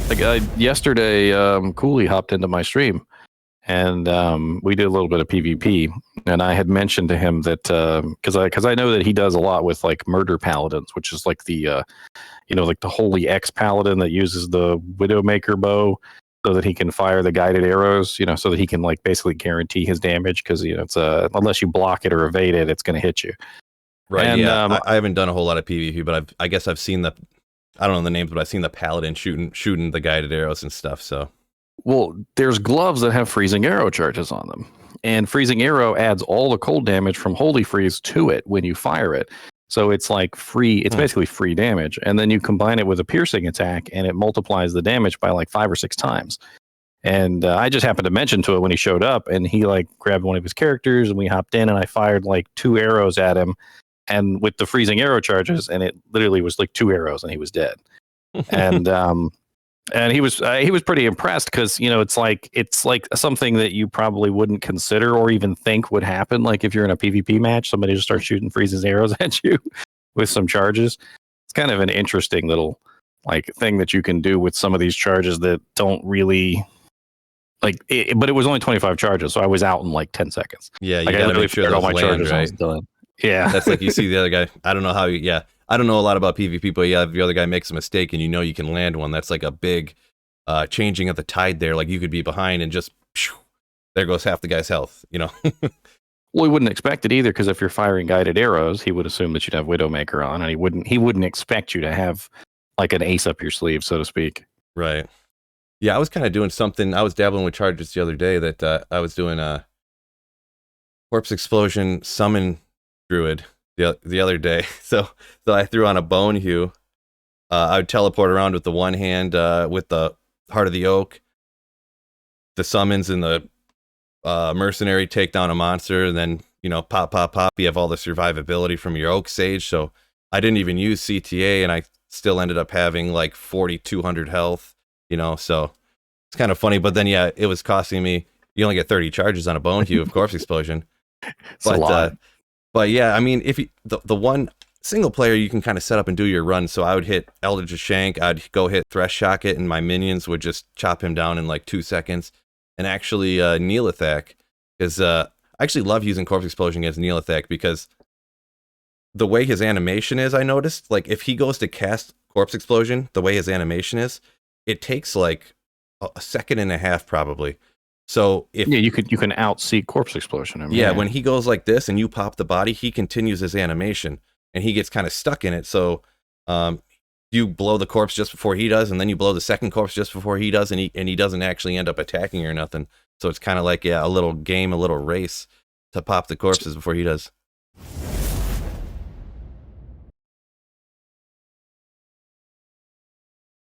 Like yesterday, Cooley hopped into my stream, and we did a little bit of PvP. And I had mentioned to him that because I know that he does a lot with like murder paladins, which is like the like the holy X paladin that uses the Widowmaker bow so that he can fire the guided arrows, so that he can like basically guarantee his damage because it's unless you block it or evade it, it's going to hit you. Right. And yeah. I haven't done a whole lot of PvP, but I guess I've seen I don't know the names, but I've seen the paladin shooting the guided arrows and stuff. So, well, there's gloves that have freezing arrow charges on them, and freezing arrow adds all the cold damage from holy freeze to it when you fire it. So it's like free. It's basically free damage, and then you combine it with a piercing attack, and it multiplies the damage by like 5 or 6 times. And I just happened to mention to it when he showed up, and he like grabbed one of his characters, and we hopped in, and I fired like 2 arrows at him, and with the freezing arrow charges, and it literally was like 2 arrows, and he was dead. And he was pretty impressed because it's like something that you probably wouldn't consider or even think would happen. Like if you're in a PvP match, somebody just starts shooting freezes arrows at you with some charges. It's kind of an interesting little like thing that you can do with some of these charges that don't really like. But it was only 25 charges, so I was out in like 10 seconds. Yeah, you like, gotta make sure all my land, charges. right? I was done. Yeah, that's like you see the other guy. I don't know how. I don't know a lot about PvP, but yeah, if the other guy makes a mistake and you can land one, that's like a big changing of the tide there. Like you could be behind and just there goes half the guy's health. Well, he wouldn't expect it either because if you're firing guided arrows, he would assume that you'd have Widowmaker on, and he wouldn't expect you to have like an ace up your sleeve, so to speak. Right. Yeah, I was kind of doing something. I was dabbling with charges the other day that I was doing a corpse explosion summon druid the other day. So I threw on a bone hue. I would teleport around with the one hand with the Heart of the Oak, the summons, and the mercenary take down a monster, and then pop. You have all the survivability from your Oak Sage. So I didn't even use CTA, and I still ended up having like 4,200 health. So it's kind of funny. But then it was costing me. You only get 30 charges on a bone hue of corpse explosion. It's a lot. But yeah, I mean, if you, the one single player you can kind of set up and do your run. So I would hit Eldritch Shank, I'd go hit Thresh Shock it, and my minions would just chop him down in like 2 seconds. And actually Neelathak, because I actually love using Corpse Explosion against Neelathak because the way his animation is, I noticed, like if he goes to cast Corpse Explosion, the way his animation is, it takes like a second and a half probably. So if you can outseek Corpse Explosion. I mean, when he goes like this and you pop the body, he continues his animation. And he gets kind of stuck in it, so you blow the corpse just before he does, and then you blow the second corpse just before he does, and he doesn't actually end up attacking or nothing. So it's kind of like a little game, a little race to pop the corpses before he does.